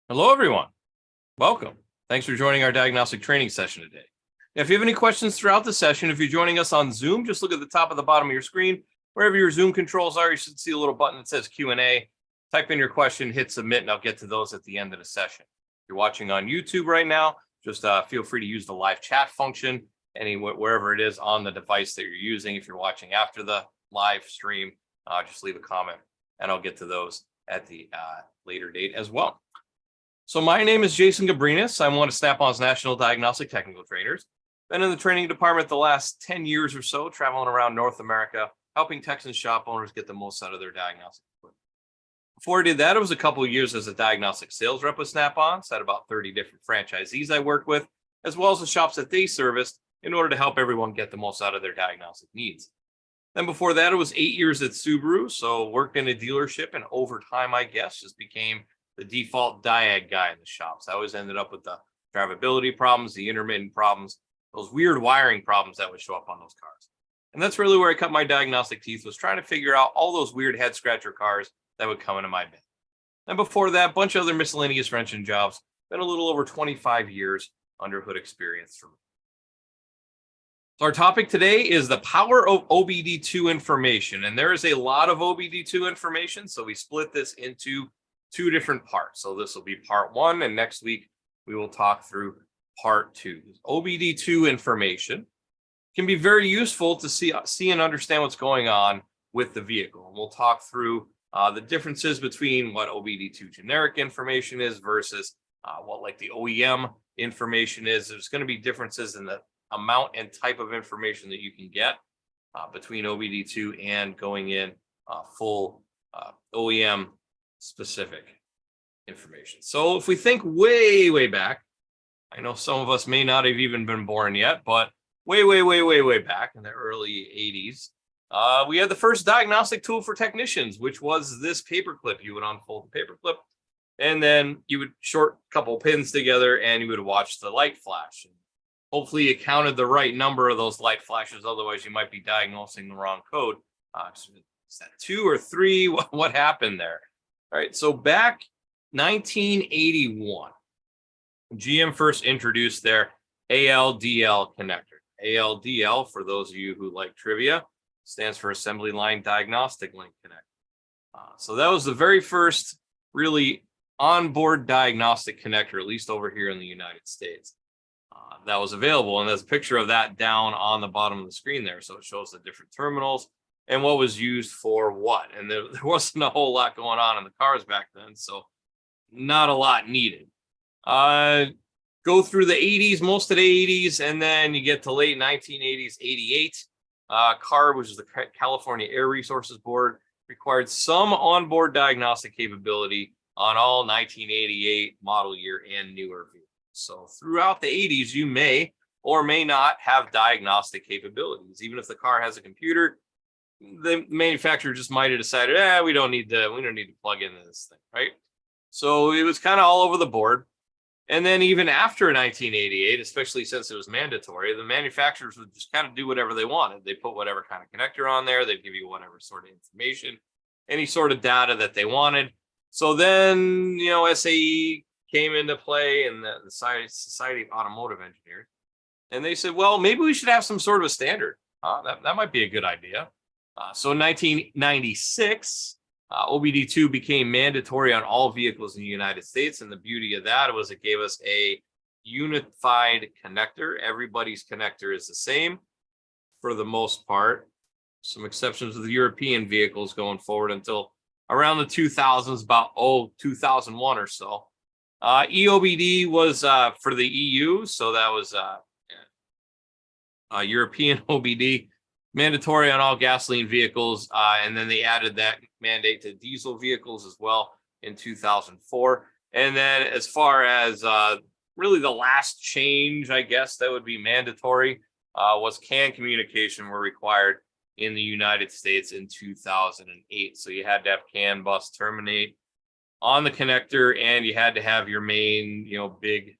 Hello, everyone. Welcome. Thanks for joining our diagnostic training session today. If you have any questions throughout the session, if you're joining us on Zoom, just look at the top of the bottom of your screen. Wherever your Zoom controls are, you should see a little button that says Q&A. Type in your question, hit submit, and I'll get to those at the end of the session. If you're watching on YouTube right now, just feel free to use the live chat function wherever it is on the device that you're using. If you're watching after the live stream, just leave a comment, and I'll get to those at the later date as well. So my name is Jason Gabrinas. I'm one of Snap-on's national diagnostic technical trainers. Been in the training department the last 10 years or so, traveling around North America, helping techs and shop owners get the most out of their diagnostic equipment. Before I did that, it was a couple of years as a diagnostic sales rep with Snap-on. So I had about 30 different franchisees I worked with, as well as the shops that they serviced in order to help everyone get the most out of their diagnostic needs. Then before that, it was 8 years at Subaru. So worked in a dealership, and over time, I guess, just became the default diag guy in the shops. I always ended up with the drivability problems, the intermittent problems, those weird wiring problems that would show up on those cars. And that's really where I cut my diagnostic teeth, was trying to figure out all those weird head scratcher cars that would come into my bin. And before that, a bunch of other miscellaneous wrenching jobs. Been a little over 25 years under hood experience for me. So our topic today is the power of OBD2 information. And there is a lot of OBD2 information, so we split this into two different parts. So this will be part one, and next week we will talk through part two. OBD2 information can be very useful to see and understand what's going on with the vehicle. And we'll talk through the differences between what OBD2 generic information is versus what like the OEM information is. There's going to be differences in the amount and type of information that you can get between OBD2 and going in full OEM specific information. So if we think way back, I know some of us may not have even been born yet, but way back in the early 80s, we had the first diagnostic tool for technicians, which was this paperclip. You would unfold the paperclip, and then you would short a couple pins together, and you would watch the light flash. And hopefully you counted the right number of those light flashes, otherwise you might be diagnosing the wrong code. Is that 2 or 3? What happened there? All right, so back 1981, GM first introduced their ALDL connector. ALDL, for those of you who like trivia, stands for Assembly Line Diagnostic Link Connector. So that was the very first really onboard diagnostic connector, at least over here in the United States, that was available. And there's a picture of that down on the bottom of the screen there. So it shows the different terminals and what was used for what. And there wasn't a whole lot going on in the cars back then, so not a lot needed. Go through the 80s, most of the 80s, and then you get to late 1980s, 88. CARB, which is the California Air Resources Board, required some onboard diagnostic capability on all 1988 model year and newer vehicles. So throughout the 80s, you may or may not have diagnostic capabilities. Even if the car has a computer, the manufacturer just might have decided, we don't need to plug into this thing, right? So it was kind of all over the board. And then even after 1988, especially since it was mandatory, the manufacturers would just kind of do whatever they wanted. They put whatever kind of connector on there. They'd give you whatever sort of information, any sort of data that they wanted. So then, SAE came into play, and the Society of Automotive Engineers. And they said, well, maybe we should have some sort of a standard. That might be a good idea. So in 1996, OBD2 became mandatory on all vehicles in the United States. And the beauty of that was it gave us a unified connector. Everybody's connector is the same for the most part. Some exceptions with the European vehicles going forward until around the 2000s, about 2001 or so. EOBD was for the EU. So that was European OBD. Mandatory on all gasoline vehicles, and then they added that mandate to diesel vehicles as well in 2004. And then as far as really the last change, I guess that would be mandatory, was CAN communication were required in the United States in 2008. So you had to have CAN bus terminate on the connector, and you had to have your main, big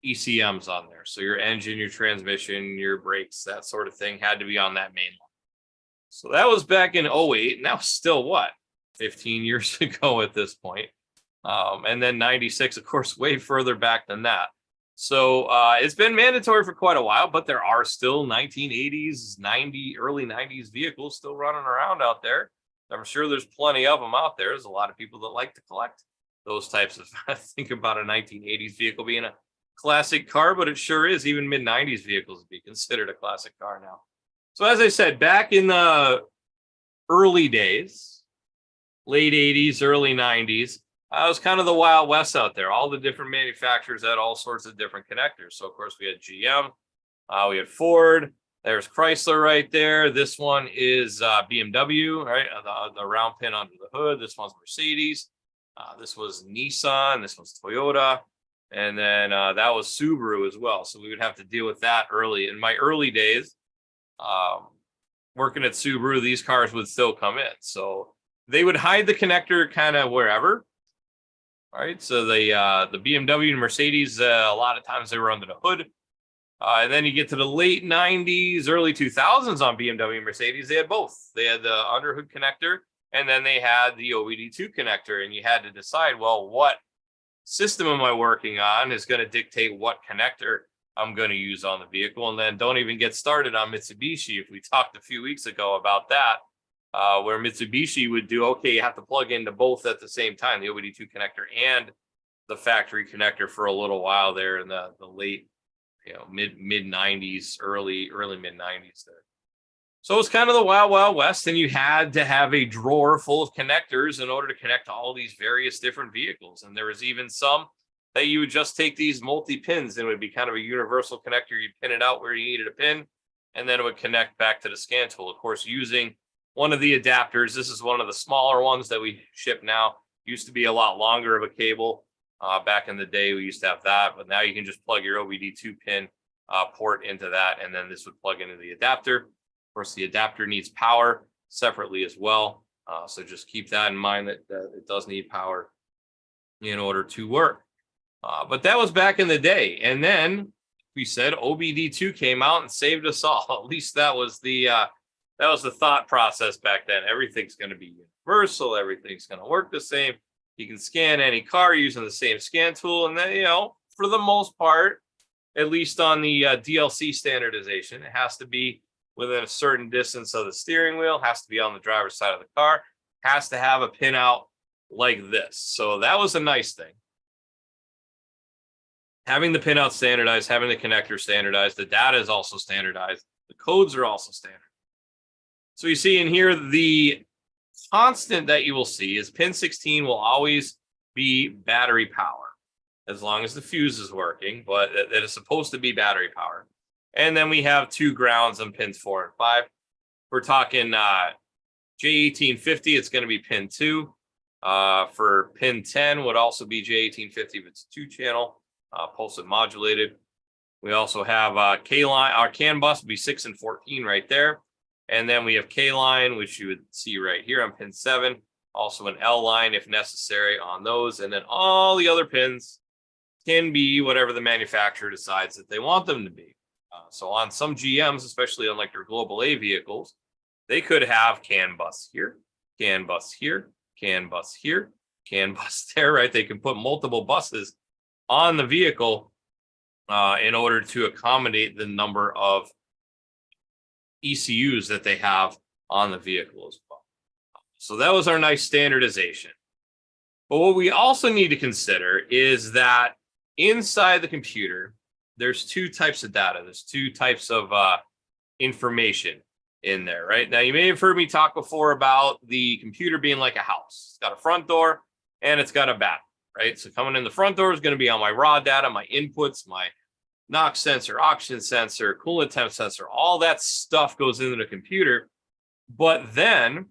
ECMs on there. So your engine, your transmission, your brakes, that sort of thing had to be on that main line. So that was back in 08, and that was still 15 years ago at this point. And then 96, of course, way further back than that. So it's been mandatory for quite a while, but there are still 1980s, early 90s vehicles still running around out there. I'm sure there's plenty of them out there. There's a lot of people that like to collect those types of, think about a 1980s vehicle being a classic car, but it sure is. Even mid 90s vehicles would be considered a classic car now. So as I said, back in the early days, late 80s, early 90s, it was kind of the Wild West out there. All the different manufacturers had all sorts of different connectors. So of course we had GM, we had Ford, there's Chrysler right there. This one is BMW, right? The round pin under the hood. This one's Mercedes. This was Nissan. This was Toyota. And then that was Subaru as well. So we would have to deal with that early. In my early days, working at Subaru, these cars would still come in. So they would hide the connector kind of wherever. Right. So the BMW and Mercedes, a lot of times they were under the hood. And then you get to the late 90s, early 2000s on BMW and Mercedes, they had both. They had the underhood connector, and then they had the OBD-II connector. And you had to decide, well, what system am I working on is going to dictate what connector I'm going to use on the vehicle. And then don't even get started on Mitsubishi. If we talked a few weeks ago about that, where Mitsubishi would do, okay, you have to plug into both at the same time, the OBD-II connector and the factory connector for a little while there in the late, mid 90s, early mid 90s there. So it's kind of the Wild West, and you had to have a drawer full of connectors in order to connect all these various different vehicles. And there was even some that you would just take these multi-pins, and it would be kind of a universal connector. You'd pin it out where you needed a pin, and then it would connect back to the scan tool, of course, using one of the adapters. This is one of the smaller ones that we ship now. Used to be a lot longer of a cable. Back in the day, we used to have that, but now you can just plug your OBD2 pin port into that, and then this would plug into the adapter. Of course, the adapter needs power separately as well. So just keep that in mind that it does need power in order to work. But that was back in the day. And then we said OBD2 came out and saved us all. At least that was the thought process back then. Everything's going to be universal. Everything's going to work the same. You can scan any car using the same scan tool. And then, for the most part, at least on the DLC standardization, it has to be within a certain distance of the steering wheel, has to be on the driver's side of the car, has to have a pinout like this. So that was a nice thing. Having the pinout standardized, having the connector standardized, the data is also standardized. The codes are also standard. So you see in here, the constant that you will see is pin 16 will always be battery power as long as the fuse is working, but it is supposed to be battery power. And then we have 2 grounds on pins 4 and 5. We're talking J1850, it's going to be pin 2. For pin 10 would also be J1850 if it's 2-channel, pulse and modulated. We also have K-line, our CAN bus would be 6 and 14 right there. And then we have K-line, which you would see right here on pin 7, also an L-line if necessary on those. And then all the other pins can be whatever the manufacturer decides that they want them to be. So on some GMs, especially on like their Global A vehicles, they could have CAN bus here, CAN bus here, CAN bus here, CAN bus there, right? They can put multiple buses on the vehicle in order to accommodate the number of ECUs that they have on the vehicle as well. So that was our nice standardization. But what we also need to consider is that inside the computer, there's 2 types of data. There's 2 types of information in there, right? Now, you may have heard me talk before about the computer being like a house. It's got a front door and it's got a back, right? So coming in the front door is going to be on my raw data, my inputs, my NOx sensor, oxygen sensor, coolant temp sensor, all that stuff goes into the computer. But then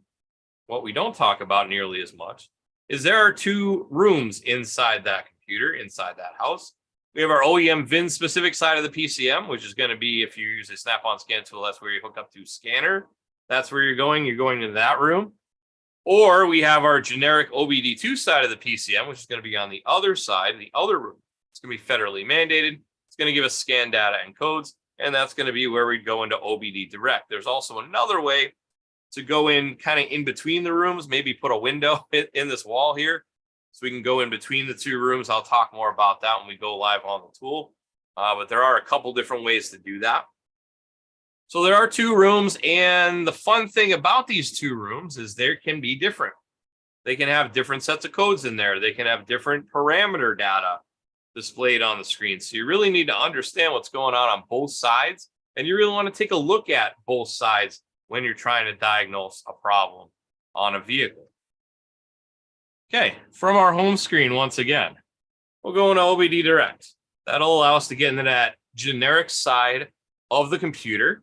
what we don't talk about nearly as much is there are 2 rooms inside that computer, inside that house. We have our OEM VIN specific side of the PCM, which is going to be, if you use a snap-on scan tool, that's where you hook up to scanner. That's where you're going into that room. Or we have our generic OBD2 side of the PCM, which is going to be on the other side, the other room. It's going to be federally mandated. It's going to give us scan data and codes, and that's going to be where we go into OBD direct. There's also another way to go in kind of in between the rooms, maybe put a window in this wall here So we can go in between the two rooms. I'll talk more about that when we go live on the tool. But there are a couple different ways to do that. So there are two rooms, and the fun thing about these two rooms is they can be different. They can have different sets of codes in there. They can have different parameter data displayed on the screen. So you really need to understand what's going on both sides, and you really want to take a look at both sides when you're trying to diagnose a problem on a vehicle. Okay, from our home screen, once again, we'll go into OBD Direct. That'll allow us to get into that generic side of the computer.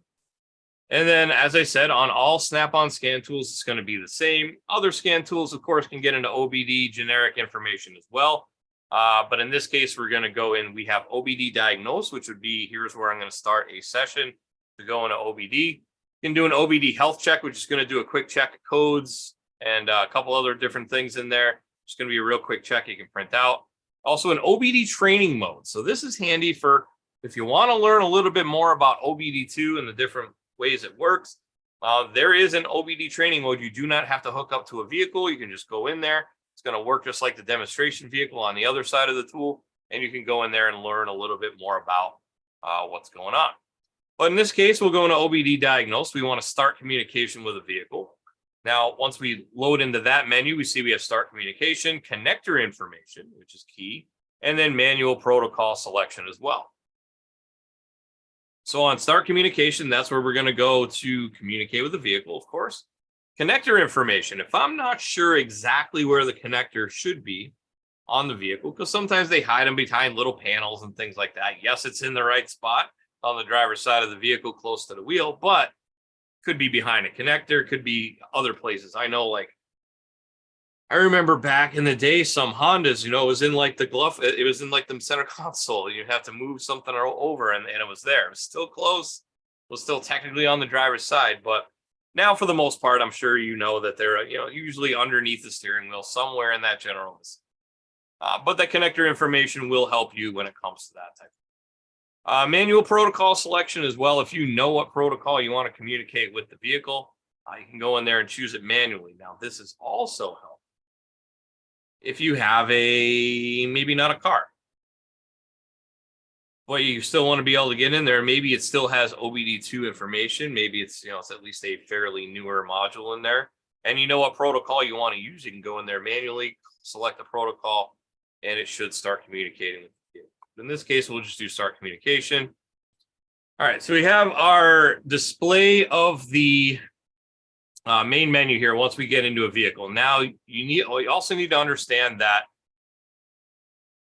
And then, as I said, on all Snap-on scan tools, it's going to be the same. Other scan tools, of course, can get into OBD generic information as well. But in this case, we're going to go in. We have OBD Diagnose, which would be, here's where I'm going to start a session to go into OBD. You can do an OBD health check, which is going to do a quick check of codes and a couple other different things in there. It's going to be a real quick check you can print out. Also an OBD training mode. So this is handy for if you want to learn a little bit more about OBD2 and the different ways it works. There is an OBD training mode. You do not have to hook up to a vehicle. You can just go in there. It's going to work just like the demonstration vehicle on the other side of the tool. And you can go in there and learn a little bit more about what's going on. But in this case, we'll go into OBD Diagnose. We want to start communication with a vehicle. Now, once we load into that menu, we see we have start communication, connector information, which is key, and then manual protocol selection as well. So on start communication, that's where we're going to go to communicate with the vehicle, of course. Connector information. If I'm not sure exactly where the connector should be on the vehicle, because sometimes they hide them behind little panels and things like that. Yes, it's in the right spot on the driver's side of the vehicle close to the wheel, but could be behind a connector, could be other places. I know, like, I remember back in the day, some Hondas, it was in like the glove, it was in like the center console. You'd have to move something over and it was there. It was still close. It was still technically on the driver's side. But now, for the most part, I'm sure you know that they're, usually underneath the steering wheel, somewhere in that general vicinity. But that connector information will help you when it comes to that type. Manual protocol selection as well. If you know what protocol you want to communicate with the vehicle, you can go in there and choose it manually. Now, this is also helpful if you have maybe not a car, but you still want to be able to get in there. Maybe it still has OBD2 information. Maybe it's, it's at least a fairly newer module in there. And you know what protocol you want to use. You can go in there manually, select the protocol, and it should start communicating with you. In this case, we'll just do start communication. All right, so we have our display of the main menu here once we get into a vehicle. Now, you also need to understand that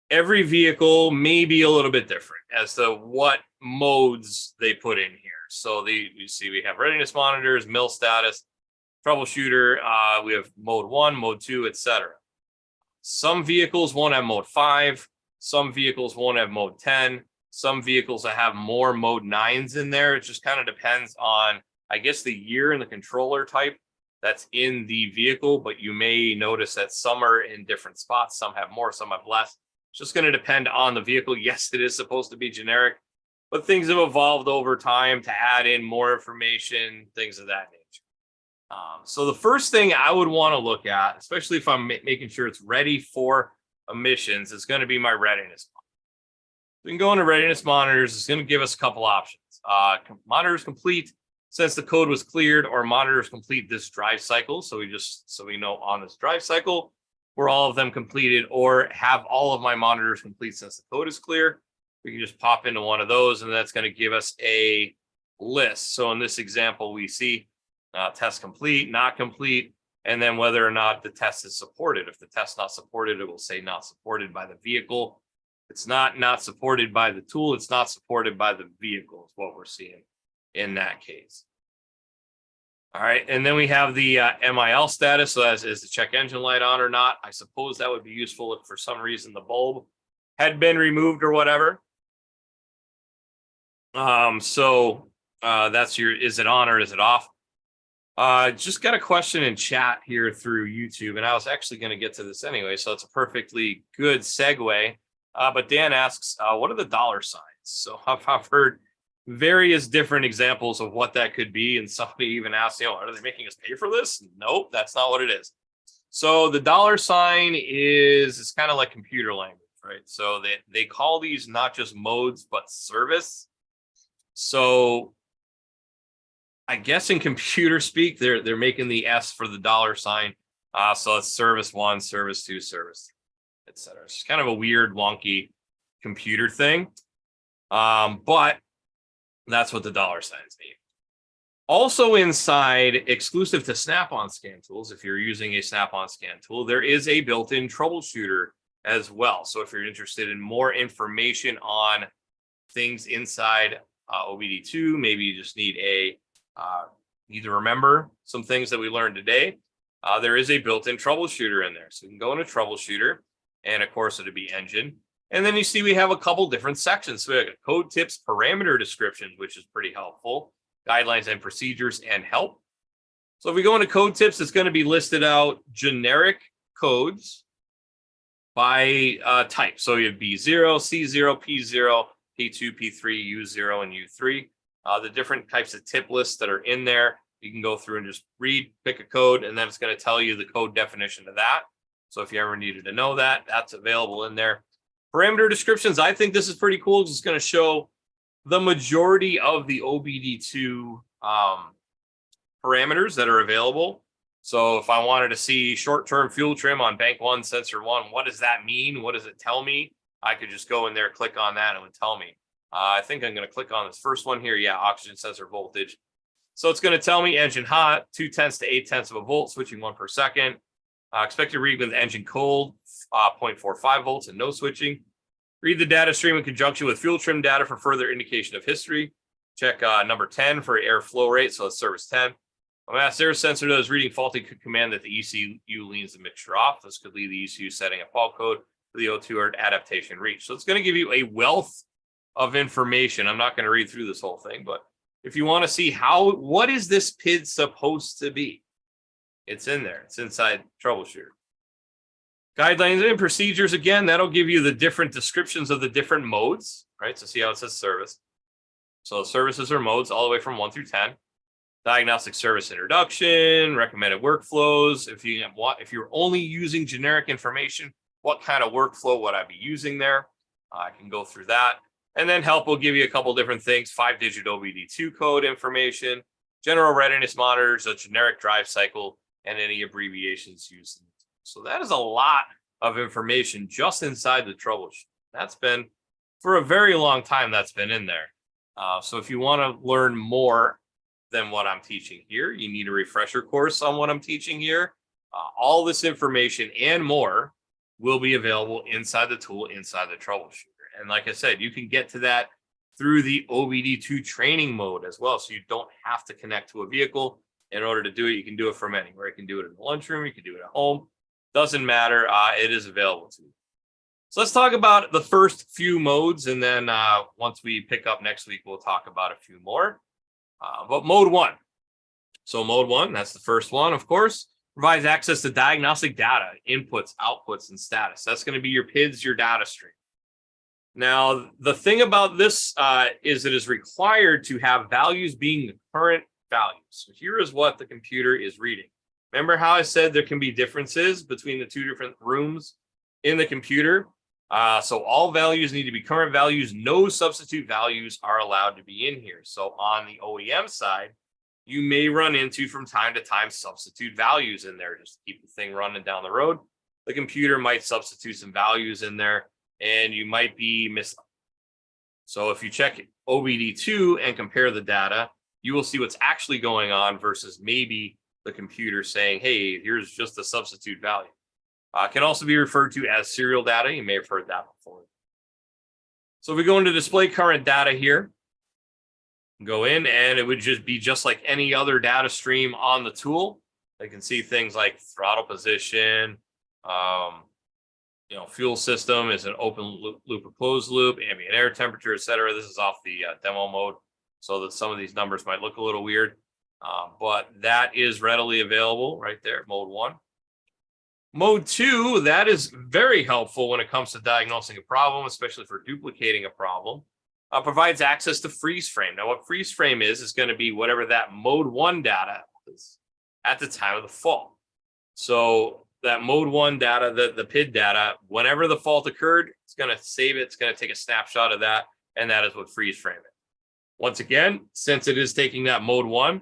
every vehicle may be a little bit different as to what modes they put in here. So you see we have readiness monitors, mill status, troubleshooter, we have mode 1, mode 2, etc. Some vehicles won't have mode 5. Some vehicles won't have mode 10. Some vehicles that have more mode 9s in there. It just kind of depends on, I guess, the year and the controller type that's in the vehicle. But you may notice that some are in different spots. Some have more, some have less. It's just going to depend on the vehicle. Yes, it is supposed to be generic, but things have evolved over time to add in more information, things of that nature. So the first thing I would want to look at, especially if I'm making sure it's ready for emissions, is going to be my readiness monitor. We can go into readiness monitors. It's going to give us a couple options. Monitors complete since the code was cleared, or monitors complete this drive cycle. So we know on this drive cycle were all of them completed, or have all of my monitors complete since the code is clear. We can just pop into one of those, and that's going to give us a list. So in this example, we see test complete, not complete, and then whether or not the test is supported. If the test not supported, it will say not supported by the vehicle. It's not supported by the tool. It's not supported by the vehicle is what we're seeing in that case. All right, and then we have the MIL status. So is the check engine light on or not? I suppose that would be useful if for some reason the bulb had been removed or whatever. That's is it on or is it off? Just got a question in chat here through YouTube, and I was actually going to get to this anyway, so it's a perfectly good segue. But Dan asks, what are the dollar signs? So I've heard various different examples of what that could be, and somebody even asked, are they making us pay for this? Nope, that's not what it is. So the dollar sign it's kind of like computer language, right? So they call these not just modes, but service. So I guess in computer speak, they're making the S for the dollar sign. So it's service 1, service 2, service 3, etc. It's kind of a weird, wonky computer thing. But that's what the dollar signs mean. Also inside, exclusive to Snap-on scan tools, if you're using a Snap-on scan tool, there is a built-in troubleshooter as well. So if you're interested in more information on things inside OBD2, maybe you just need need to remember some things that we learned today. There is a built-in troubleshooter in there. So you can go into troubleshooter, and of course it'll be engine. And then you see we have a couple different sections. So we have code tips, parameter descriptions, which is pretty helpful, guidelines and procedures, and help. So if we go into code tips, it's going to be listed out generic codes by type. So you have B0, C0, P0, P2, P3, U0, and U3. The different types of tip lists that are in there. You can go through and just read, pick a code, and then it's going to tell you the code definition of that. So if you ever needed to know that, that's available in there. Parameter descriptions, I think this is pretty cool because it's going to show the majority of the OBD2 parameters that are available. So if I wanted to see short-term fuel trim on bank 1, sensor 1, what does that mean? What does it tell me? I could just go in there, click on that, and it would tell me. I think I'm going to click on this first one here. Yeah, oxygen sensor voltage. So it's going to tell me engine hot, 0.2 to 0.8 of a volt, switching 1 per second. Expected read with engine cold, 0.45 volts and no switching. Read the data stream in conjunction with fuel trim data for further indication of history. Check number 10 for air flow rate, so it's service 10. A mass air sensor that is reading faulty could command that the ECU leans the mixture off. This could lead the ECU setting a fault code for the O2 or adaptation reach. So it's going to give you a wealth of information. I'm not going to read through this whole thing, but if you want to see what is this PID supposed to be, it's in there. It's inside troubleshooter. Guidelines and procedures, again, that'll give you the different descriptions of the different modes, right? So see how it says service. So services are modes all the way from 1 through 10. Diagnostic service introduction, recommended workflows. If you're only using generic information, what kind of workflow would I be using there? I can go through that. And then help will give you a couple different things, 5-digit OBD2 code information, general readiness monitors, a generic drive cycle, and any abbreviations used. So that is a lot of information just inside the troubleshoot. That's been, for a very long time, that's been in there. So if you want to learn more than what I'm teaching here, you need a refresher course on what I'm teaching here. All this information and more will be available inside the tool, inside the troubleshooter. And like I said, you can get to that through the OBD2 training mode as well. So you don't have to connect to a vehicle in order to do it. You can do it from anywhere. You can do it in the lunchroom. You can do it at home. Doesn't matter. It is available to you. So let's talk about the first few modes. And then once we pick up next week, we'll talk about a few more. But mode 1. So mode 1, that's the first one, of course, provides access to diagnostic data, inputs, outputs, and status. That's going to be your PIDs, your data stream. Now, the thing about this is it is required to have values being the current values. So here is what the computer is reading. Remember how I said there can be differences between the two different rooms in the computer? So all values need to be current values. No substitute values are allowed to be in here. So on the OEM side, you may run into from time to time substitute values in there just to keep the thing running down the road. The computer might substitute some values in there, and you might be missing. So if you check OBD2 and compare the data, you will see what's actually going on versus maybe the computer saying, hey, here's just a substitute value. Can also be referred to as serial data. You may have heard that before. So if we go into display current data here, go in, and it would just be just like any other data stream on the tool. They can see things like throttle position, fuel system is an open loop or closed loop, ambient air temperature, etc. This is off the demo mode, so that some of these numbers might look a little weird, but that is readily available right there, mode 1. Mode 2, that is very helpful when it comes to diagnosing a problem, especially for duplicating a problem. Provides access to freeze frame. Now, what freeze frame is going to be whatever that mode 1 data is at the time of the fault. So that mode 1 data, the PID data, whenever the fault occurred, it's going to save it. It's going to take a snapshot of that, and that is what freeze frame it. Once again, since it is taking that mode 1,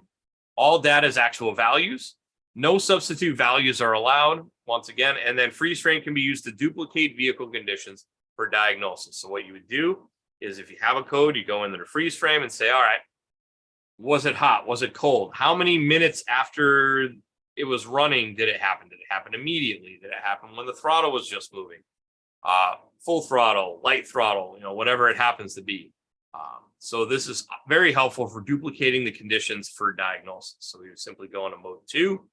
all data is actual values. No substitute values are allowed, once again, and then freeze frame can be used to duplicate vehicle conditions for diagnosis. So what you would do is if you have a code, you go into the freeze frame and say, all right, was it hot? Was it cold? How many minutes after it was running did it happen? Did it happen immediately? Did it happen when the throttle was just moving? Full throttle, light throttle, whatever it happens to be. So this is very helpful for duplicating the conditions for diagnosis. So we would simply go into mode 2.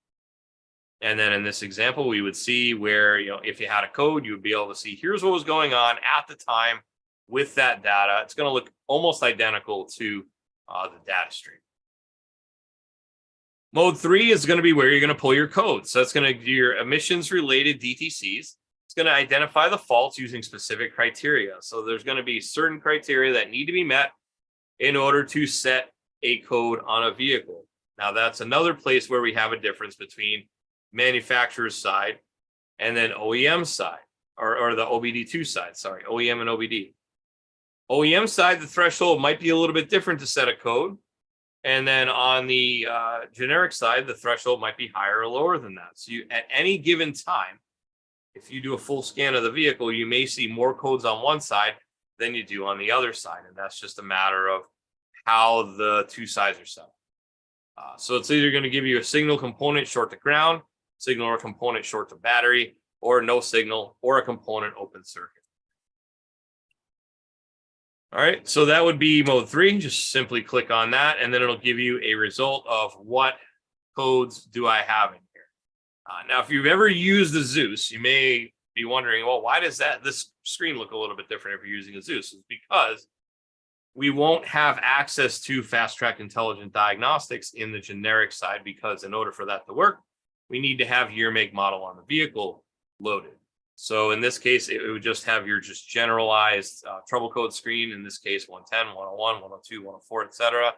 And then in this example, we would see where, if you had a code, you would be able to see here's what was going on at the time with that data. It's going to look almost identical to the data stream. Mode 3 is going to be where you're going to pull your code. So it's going to do your emissions related DTCs. It's going to identify the faults using specific criteria. So there's going to be certain criteria that need to be met in order to set a code on a vehicle. Now that's another place where we have a difference between manufacturer's side and then OEM side, or the OBD2 side, sorry, OEM and OBD. OEM side, the threshold might be a little bit different to set a code. And then on the generic side, the threshold might be higher or lower than that. So you, at any given time, if you do a full scan of the vehicle, you may see more codes on one side than you do on the other side. And that's just a matter of how the two sides are set. So it's either going to give you a signal component short to ground, signal or component short to battery, or no signal, or a component open circuit. All right, so that would be mode 3. Just simply click on that, and then it'll give you a result of what codes do I have in here. Now, if you've ever used the Zeus, you may be wondering, well, why does this screen look a little bit different if you're using a Zeus? It's because we won't have access to Fast Track Intelligent Diagnostics in the generic side, because in order for that to work, we need to have year, make, model on the vehicle loaded. So in this case, it would just have your generalized trouble code screen. In this case, 110, 101, 102, 104, etc.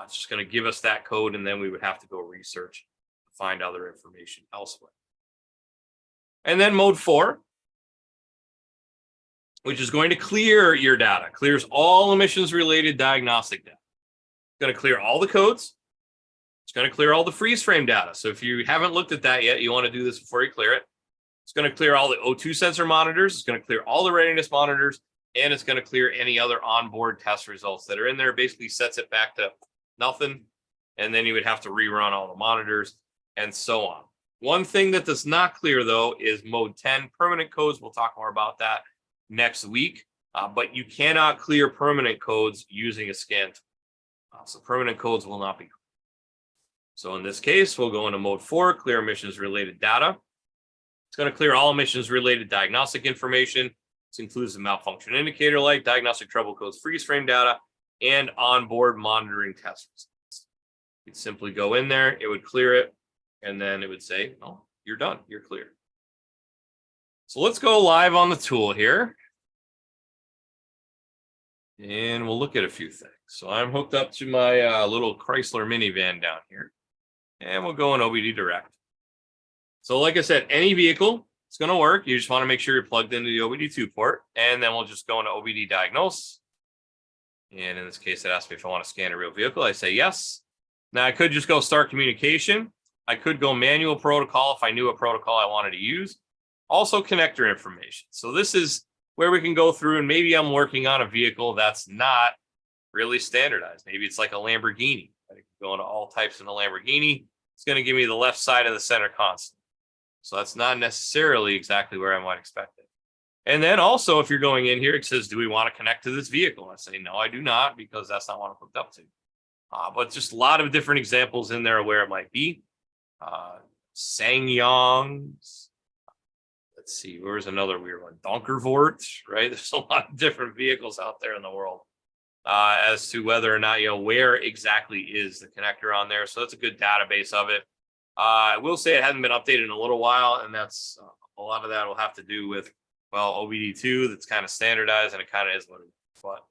It's just going to give us that code, and then we would have to go research to find other information elsewhere. And then mode 4, which is going to clear your data, clears all emissions related diagnostic data. It's going to clear all the codes. It's going to clear all the freeze frame data. So if you haven't looked at that yet, you want to do this before you clear it. It's going to clear all the O2 sensor monitors. It's going to clear all the readiness monitors, and it's going to clear any other onboard test results that are in there. Basically sets it back to nothing, and then you would have to rerun all the monitors and so on. One thing that does not clear, though, is mode 10 permanent codes. We'll talk more about that next week, but you cannot clear permanent codes using a scan tool. So permanent codes will not be cleared. So in this case, we'll go into mode 4, clear emissions related data. It's going to clear all emissions related diagnostic information. This includes the malfunction indicator light, diagnostic trouble codes, freeze frame data, and onboard monitoring test results. You'd simply go in there, it would clear it, and then it would say, oh, you're done, you're clear. So let's go live on the tool here. And we'll look at a few things. So I'm hooked up to my little Chrysler minivan down here. And we'll go in OBD Direct. So like I said, any vehicle, it's going to work. You just want to make sure you're plugged into the OBD2 port. And then we'll just go into OBD Diagnose. And in this case, it asks me if I want to scan a real vehicle. I say yes. Now I could just go start communication. I could go manual protocol if I knew a protocol I wanted to use. Also connector information. So this is where we can go through, and maybe I'm working on a vehicle that's not really standardized. Maybe it's like a Lamborghini. I can go into all types in a Lamborghini. It's going to give me the left side of the center console. So that's not necessarily exactly where I might expect it. And then also, if you're going in here, it says, do we want to connect to this vehicle? I say, no, I do not, because that's not what I'm hooked up to. But just a lot of different examples in there where it might be. Sangyongs. Let's see, where's another weird one? Donkervoort, right? There's a lot of different vehicles out there in the world as to whether or not, where exactly is the connector on there. So that's a good database of it. I will say it hasn't been updated in a little while, and that's a lot of that will have to do with, well, OBD2 that's kind of standardized, and it kind of is what it is. But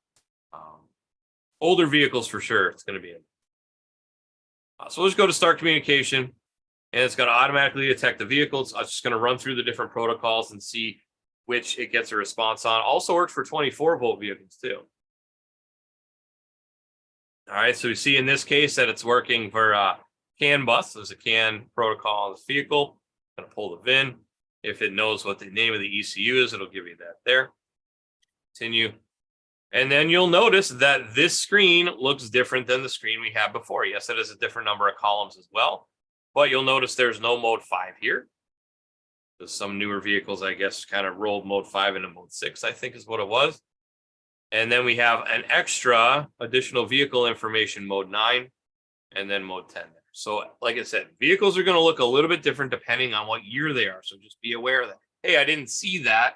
older vehicles for sure, it's going to be in. So let's go to start communication. and it's going to automatically detect the vehicles. I'm just going to run through the different protocols and see which it gets a response on. Also works for 24-volt vehicles too. All right, so we see in this case that it's working for CAN bus. There's a CAN protocol on this vehicle. I'm going to pull the VIN. If it knows what the name of the ECU is, it'll give you that there. Continue. And then you'll notice that this screen looks different than the screen we had before. Yes, it has a different number of columns as well, but you'll notice there's no mode 5 here. There's some newer vehicles, I guess, kind of rolled mode 5 into mode 6, I think is what it was. And then we have an extra additional vehicle information, mode 9, and then mode 10 there. So like I said, vehicles are going to look a little bit different depending on what year they are. So just be aware of that. Hey, I didn't see that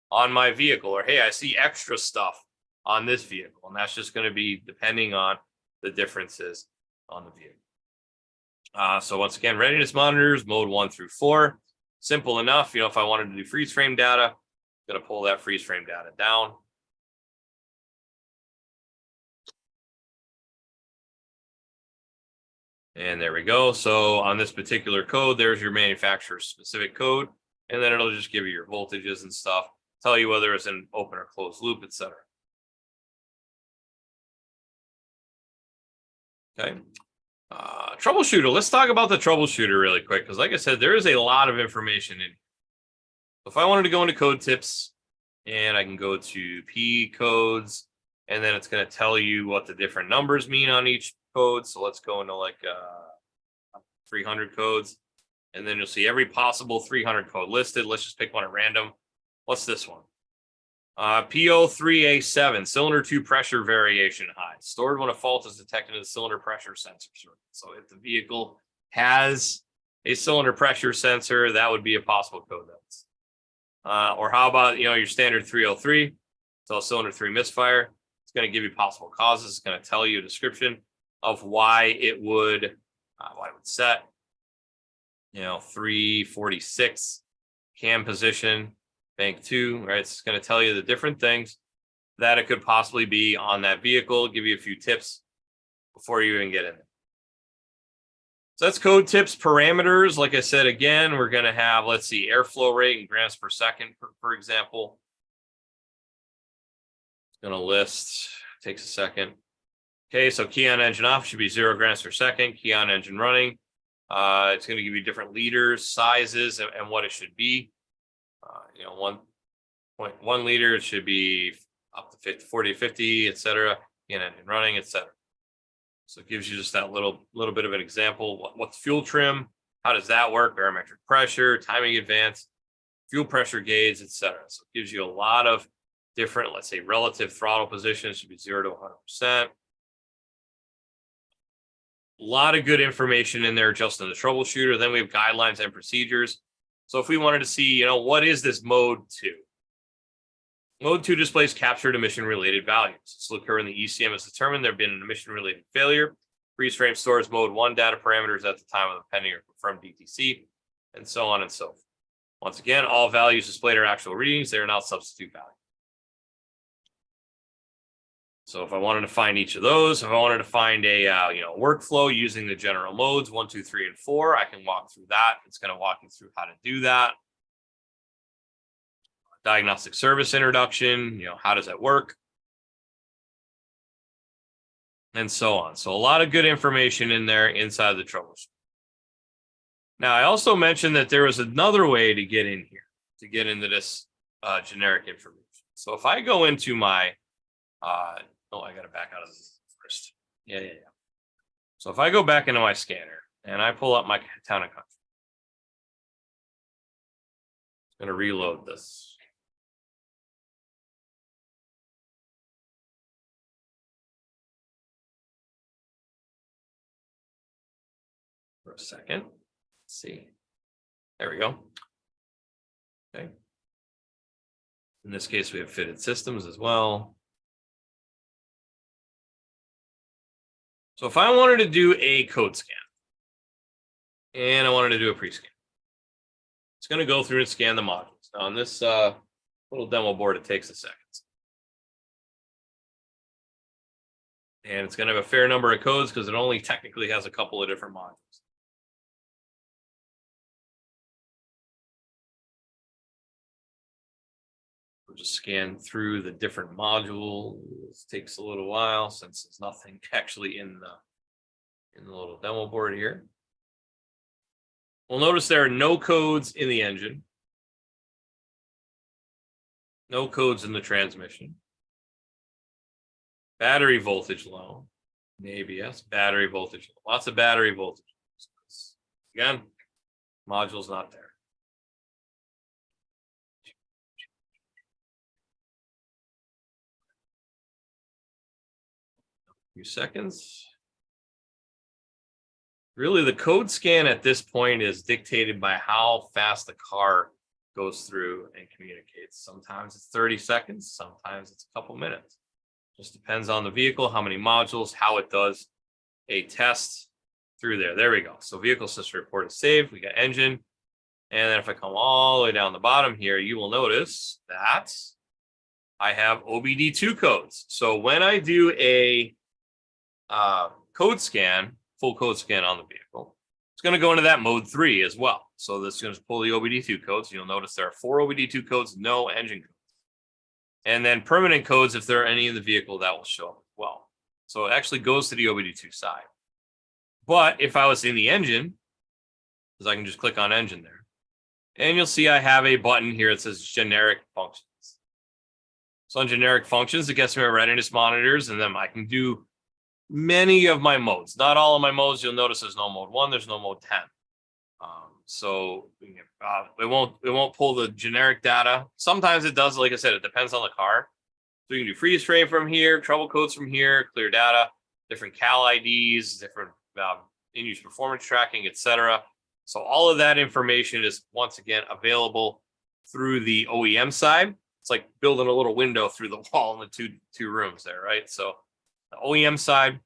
on my vehicle, or hey, I see extra stuff on this vehicle. And that's just going to be depending on the differences on the vehicle. So once again, readiness monitors, mode 1 through 4. Simple enough. You know, if I wanted to do freeze frame data, I'm going to pull that freeze frame data down. And there we go. So on this particular code, there's your manufacturer specific code. And then it'll just give you your voltages and stuff, tell you whether it's an open or closed loop, etc. Okay. Troubleshooter. Let's talk about the troubleshooter really quick, because like I said, there is a lot of information in here. So if I wanted to go into code tips, and I can go to P codes, and then it's going to tell you what the different numbers mean on each code. So let's go into like 300 codes, and then you'll see every possible 300 code listed. Let's just pick one at random. What's this one? PO3A7, cylinder 2 pressure variation high, stored when a fault is detected in the cylinder pressure sensor circuit. So if the vehicle has a cylinder pressure sensor, that would be a possible code. Or how about, you know, your standard 303, so cylinder 3 misfire. It's going to give you possible causes. It's going to tell you a description of why it would set, you know, 346 cam position, bank 2, right? It's going to tell you the different things that it could possibly be on that vehicle, give you a few tips before you even get in it. So that's code tips, parameters. Like I said, again, we're going to have, let's see, airflow rate in grams per second, for example. It's going to list, takes a second. Okay, so key on engine off should be 0 grams per second. Key on engine running. It's going to give you different liters, sizes, and what it should be. You know, 1.1 liter, it should be up to 50, 40, 50, etc. Key on engine running, etc. So it gives you just that little bit of an example. What's fuel trim? How does that work? Barometric pressure, timing advance, fuel pressure gauge, etc. So it gives you a lot of different, let's say, relative throttle positions. Should be 0 to 100%. A lot of good information in there just in the troubleshooter. Then we have guidelines and procedures. So if we wanted to see, you know, what is this mode 2? Mode 2 displays captured emission-related values. This will occur when the ECM is determined there have been an emission-related failure. Freeze frame stores mode 1 data parameters at the time of the pending or confirmed DTC, and so on and so forth. Once again, all values displayed are actual readings. They are not substitute values. So if I wanted to find each of those, if I wanted to find a workflow using the general modes 1, 2, 3, and 4, I can walk through that. It's going to walk you through how to do that. Diagnostic service introduction, you know, how does that work? And so on. So a lot of good information in there inside the troubleshooter. Now, I also mentioned that there was another way to get in here, to get into this generic information. So if I go into my, I got to back out of this first. Yeah. So if I go back into my scanner and I pull up my town and country, it's going to reload this. For a second. Let's see. There we go. Okay. In this case, we have fitted systems as well. So if I wanted to do a code scan and I wanted to do a pre-scan, it's going to go through and scan the modules. Now on this little demo board, it takes a second. And it's going to have a fair number of codes because it only technically has a couple of different modules. We'll just scan through the different modules. This takes a little while since there's nothing actually in the little demo board here. We'll notice there are no codes in the engine. No codes in the transmission. Battery voltage low. ABS, battery voltage low. Lots of battery voltage. Again, module's not there. A few seconds. Really, the code scan at this point is dictated by how fast the car goes through and communicates. Sometimes it's 30 seconds, sometimes it's a couple minutes. Just depends on the vehicle, how many modules, how it does a test through there. There we go. So vehicle system report is saved. We got engine. And then if I come all the way down the bottom here, you will notice that I have OBD2 codes. So when I do a code scan, full code scan on the vehicle, it's going to go into that mode 3 as well. So this is going to pull the OBD2 codes. You'll notice there are 4 OBD2 codes, no engine codes. And then permanent codes, if there are any in the vehicle, that will show up as well. So it actually goes to the OBD2 side. But if I was in the engine, because I can just click on engine there, and you'll see I have a button here that says generic functions. So on generic functions, it gets me my readiness monitors, and then I can do many of my modes. Not all of my modes. You'll notice there's no mode 1, there's no mode 10. So it won't pull the generic data. Sometimes it does. Like I said, it depends on the car. So you can do freeze frame from here, trouble codes from here, clear data, different cal IDs, different in-use performance tracking, etc. So all of that information is once again available through the OEM side. It's like building a little window through the wall in the two rooms there, right? So the OEM side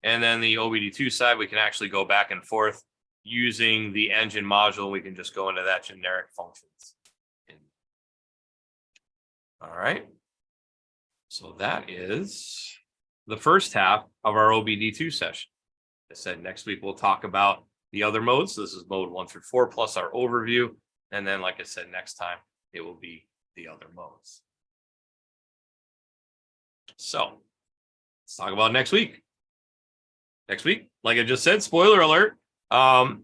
and then the OBD2 side, we can actually go back and forth using the engine module. We can just go into that generic functions. All right. So that is the first half of our OBD2 session. I said next week we'll talk about the other modes. So this is mode 1 through 4 plus our overview. And then, like I said, next time it will be the other modes. So let's talk about next week. Next week, like I just said, spoiler alert,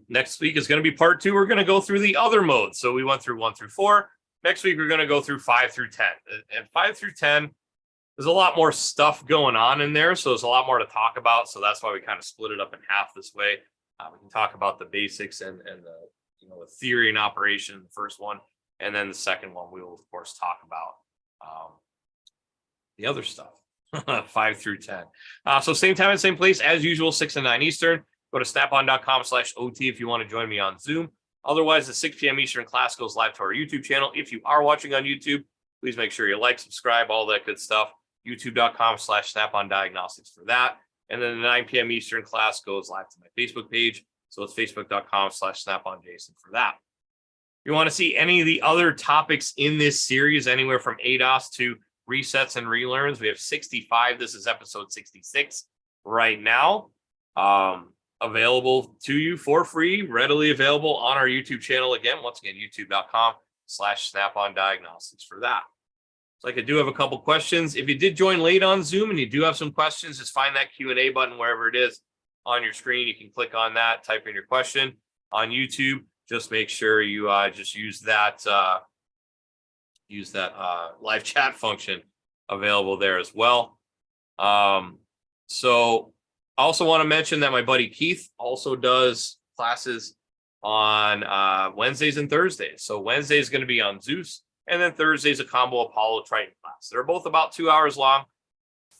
next week is going to be part 2. We're going to go through the other modes. So we went through 1 through 4. Next week, we're going to go through 5 through 10. And 5 through 10, there's a lot more stuff going on in there. So there's a lot more to talk about. So that's why we kind of split it up in half this way. We can talk about the basics and the theory and operation in the first one. And then the second one, we will, of course, talk about the other stuff, 5 through 10. So same time and same place, as usual, 6 and 9 Eastern. Go to snapon.com/OT if you want to join me on Zoom. Otherwise, the 6 p.m. Eastern class goes live to our YouTube channel. If you are watching on YouTube, please make sure you like, subscribe, all that good stuff. YouTube.com/Snap-on Diagnostics for that. And then the 9 p.m. Eastern class goes live to my Facebook page. So it's facebook.com/SnapOnJason for that. If you want to see any of the other topics in this series, anywhere from ADOS to resets and relearns, we have 65. This is episode 66 right now. Available to you for free, readily available on our YouTube channel. Again, once again, youtube.com/Snap-on Diagnostics for that. So I do have a couple questions. If you did join late on Zoom and you do have some questions, just find that Q&A button wherever it is on your screen. You can click on that, type in your question. On YouTube, just make sure you just use that live chat function available there as well. So I also want to mention that my buddy Keith also does classes on Wednesdays and Thursdays. So Wednesday is going to be on Zeus, and then Thursday is a combo Apollo Triton class. They're both about 2 hours long.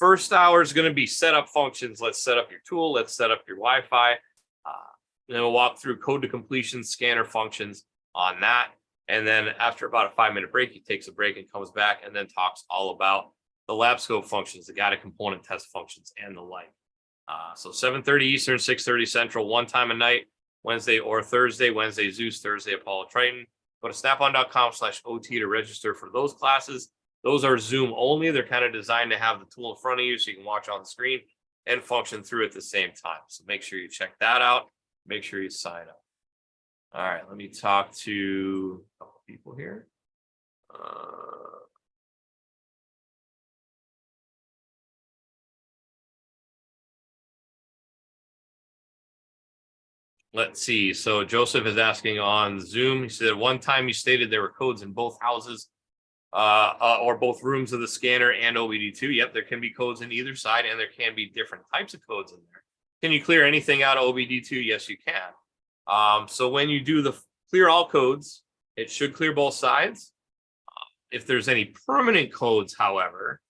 First hour is going to be setup functions. Let's set up your tool. Let's set up your Wi-Fi. Then we'll walk through code to completion scanner functions on that. And then after about a 5-minute break, he takes a break and comes back and then talks all about the lab scope functions, the guided component test functions, and the like. So 7:30 Eastern, 6:30 Central, one time a night, Wednesday or Thursday. Wednesday Zeus, Thursday Apollo Triton. Go to snapon.com/OT to register for those classes. Those are Zoom only. They're kind of designed to have the tool in front of you so you can watch on the screen and function through at the same time. So make sure you check that out. Make sure you sign up. All right, let me talk to a couple people here. Let's see. So Joseph is asking on Zoom. He said, one time you stated there were codes in both houses or both rooms of the scanner and OBD2. Yep, there can be codes in either side, and there can be different types of codes in there. Can you clear anything out of OBD2? Yes, you can. So when you do the clear all codes, it should clear both sides. If there's any permanent codes, however,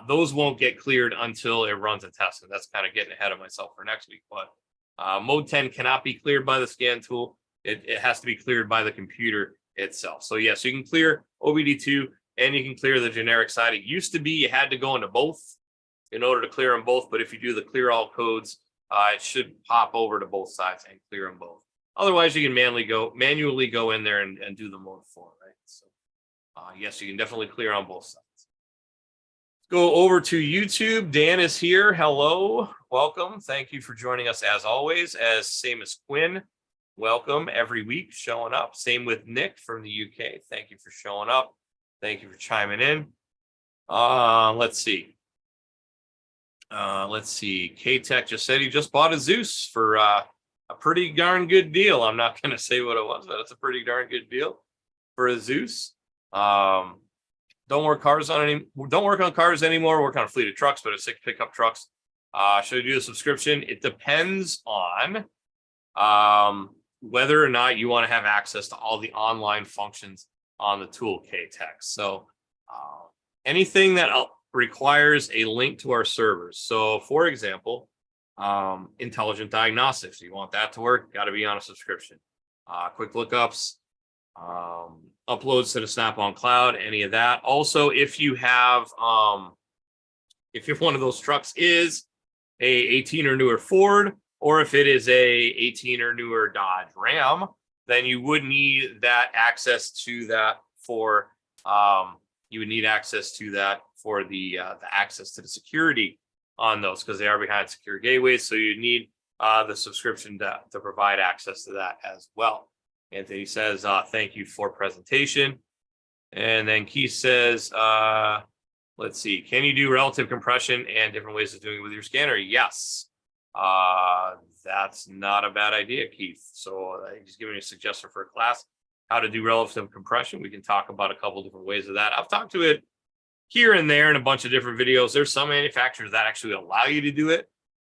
those won't get cleared until it runs a test. And that's kind of getting ahead of myself for next week. But mode 10 cannot be cleared by the scan tool. It has to be cleared by the computer itself. So yes, you can clear OBD2 and you can clear the generic side. It used to be you had to go into both in order to clear them both. But if you do the clear all codes, it should pop over to both sides and clear them both. Otherwise, you can manually go in there and do the mode 4, right? So yes, you can definitely clear on both sides. Let's go over to YouTube. Dan is here. Hello, welcome. Thank you for joining us as always. Same as Quinn, welcome every week, showing up. Same with Nick from the UK. Thank you for showing up. Thank you for chiming in. Let's see. K-Tech just said he just bought a Zeus for a pretty darn good deal. I'm not going to say what it was, but it's a pretty darn good deal for a Zeus. Don't work on cars anymore. Work on a fleet of trucks, but it's 6 pickup trucks. Should I do a subscription? It depends on whether or not you want to have access to all the online functions on the tool, K-Tech. So anything that requires a link to our servers. So for example, intelligent diagnostics, you want that to work, got to be on a subscription. Quick lookups, uploads to the Snap-on cloud, any of that. Also, if you have if one of those trucks is a 18 or newer Ford, or if it is a 18 or newer Dodge Ram, then you would need that access to that for the access to the security on those, because they are behind secure gateways. So you need the subscription to provide access to that as well. Anthony says, thank you for presentation. And then Keith says, let's see, can you do relative compression and different ways of doing it with your scanner? Yes. That's not a bad idea, Keith. So he's giving me a suggestion for a class, how to do relative compression. We can talk about a couple different ways of that. I've talked to it here and there in a bunch of different videos. There's some manufacturers that actually allow you to do it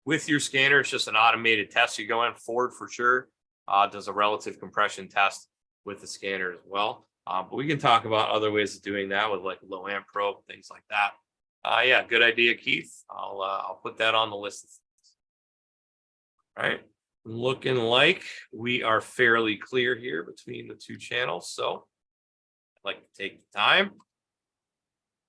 with your scanner. It's just an automated test. You go in. Ford for sure does a relative compression test with the scanner as well. But we can talk about other ways of doing that with like low amp probe, things like that. Yeah, good idea, Keith. I'll put that on the list. All right, looking like we are fairly clear here between the two channels. So I'd like to take the time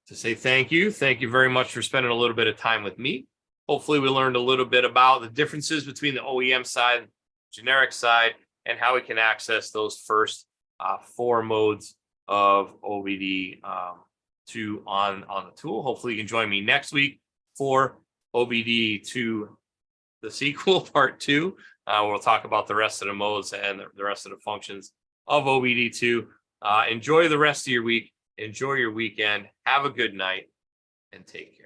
to say thank you. Thank you very much for spending a little bit of time with me. Hopefully we learned a little bit about the differences between the OEM side, generic side, and how we can access those first 4 modes of OBD2 on the tool. Hopefully you can join me next week for OBD2, the sequel, part 2. We'll talk about the rest of the modes and the rest of the functions of OBD2. Enjoy the rest of your week. Enjoy your weekend. Have a good night and take care.